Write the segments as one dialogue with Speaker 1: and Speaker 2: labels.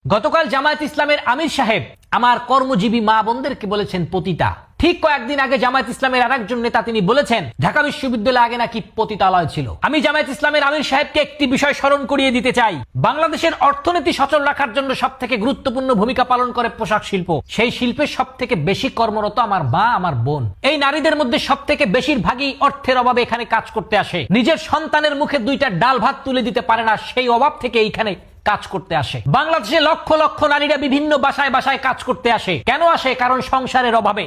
Speaker 1: গতকাল জামায়াত ইসলামের আমির সাহেব আমার কর্মজীবী মা বোনদেরকে বলেছেন পতিতা। ঠিক কয়েকদিন আগে জামায়াত ইসলামের আরেকজন নেতা তিনি বলেছেন ঢাকা বিশ্ববিদ্যালয়ে আগে নাকি পতিতালয় ছিল। আমি জামায়াত ইসলামের আমির সাহেবকে একটি বিষয় স্মরণ করিয়ে দিতে চাই, বাংলাদেশের অর্থনীতি সচল রাখার জন্য সবথেকে গুরুত্বপূর্ণ ভূমিকা পালন করে পোশাক শিল্প। সেই শিল্পের সবথেকে বেশি কর্মরত আমার মা, আমার বোন। এই নারীদের মধ্যে সবথেকে বেশিরভাগই অর্থের অভাবে এখানে কাজ করতে আসে। নিজের সন্তানের মুখে দুইটা ডাল ভাত তুলে দিতে পারে না, সেই অভাব থেকে এইখানে কাজ করতে আসে। বাংলাদেশে লক্ষ লক্ষ নারীরা বিভিন্ন বাসায় বাসায় কাজ করতে আসে। কেন আসে? কারণ সংসারের অভাবে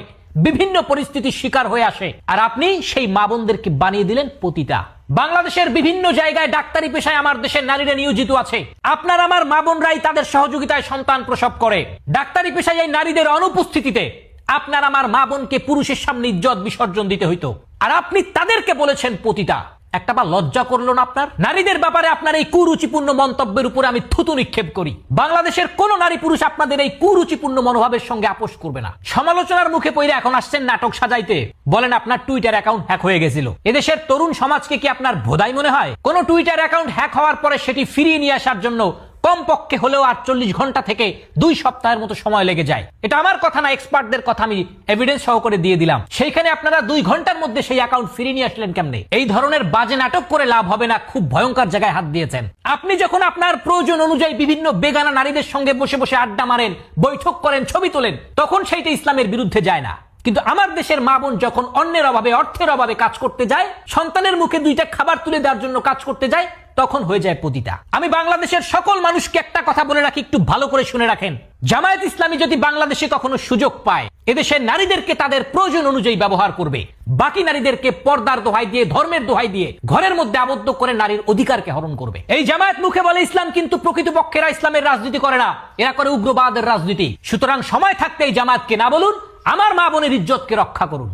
Speaker 1: বিভিন্ন পরিস্থিতির শিকার হয়ে আসে। আর আপনি সেই মা বোনদেরকে বানিয়ে দিলেন পতিতা। বাংলাদেশের বিভিন্ন জায়গায় ডাক্তারি পেশায় আমার দেশের নারীরা নিয়োজিত আছে। আপনার আমার মা বোনরাই তাদের সহযোগিতায় সন্তান প্রসব করে। ডাক্তারি পেশায় এই নারীদের অনুপস্থিতিতে আপনার আমার মা বোনকে পুরুষের সামনে ইজ্জত বিসর্জন দিতে হইতো, আর আপনি তাদেরকে বলেছেন পতিতা। একটা বা লজ্জা করলো না আপনার? নারীদের ব্যাপারে আপনার এই কুরুচিপূর্ণ মন্তব্যের উপরে আমি থুতু নিক্ষেপ করি। বাংলাদেশের কোন নারী পুরুষ আপনাদের এই কুরুচিপূর্ণ মনোভাবের সঙ্গে আপোষ করবে না। সমালোচনার মুখে পড়ে এখন আসছেন নাটক সাজাইতে। বলেন আপনার টুইটার অ্যাকাউন্ট হ্যাক হয়ে গেছিল। এদেশের তরুণ সমাজকে কি আপনার ভোদাই মনে হয়? কোন টুইটার অ্যাকাউন্ট হ্যাক হওয়ার পরে সেটি ফিরিয়ে নিয়ে আসার জন্য কমপক্ষে হলেও 48 ঘন্টা থেকে 2 সপ্তাহের মতো সময় লেগে যায়। এটা আমার কথা না, এক্সপার্টদের কথা, আমি এভিডেন্স সহকারে দিয়ে দিলাম। সেইখানে আপনারা 2 ঘন্টার মধ্যে সেই অ্যাকাউন্ট ফিরিয়ে নিয়ে আসলেন কেমনে? এই ধরনের বাজে নাটক করে লাভ হবে না, খুব ভয়ঙ্কর জায়গায় হাত দিয়েছেন। আপনি যখন আপনার প্রয়োজন অনুযায়ী বিভিন্ন বেগানা নারীদের সঙ্গে বসে বসে আড্ডা মারেন, বৈঠক করেন, ছবি তোলেন, তখন সেইটা ইসলামের বিরুদ্ধে যায় না। কিন্তু আমার দেশের মা বোন যখন অন্যের অভাবে, অর্থের অভাবে কাজ করতে যায়, সন্তানের মুখে 2টা খাবার তুলে দেওয়ার জন্য কাজ করতে যায়, তখন হয়ে যায় পতিতা। আমি বাংলাদেশের সকল মানুষকে একটা কথা বলে রাখি, একটু ভালো করে শুনে রাখেন। জামায়াত ইসলামী যদি বাংলাদেশে কখনো সুযোগ পায়, এদেশের নারীদেরকে তাদের প্রয়োজন অনুযায়ী ব্যবহার করবে। বাকি নারীদেরকে পর্দার দোহাই দিয়ে, ধর্মের দোহাই দিয়ে ঘরের মধ্যে আবদ্ধ করে নারীর অধিকারকে হরণ করবে। এই জামায়াত মুখে বলে ইসলাম, কিন্তু প্রকৃতপক্ষে ইসলামের রাজনীতি করে না, এরা করে উগ্রবাদের রাজনীতি। সুতরাং সময় থাকতে এই জামায়াতকে না বলুন, আমার মা বোনের ইজ্জতকে রক্ষা করুন।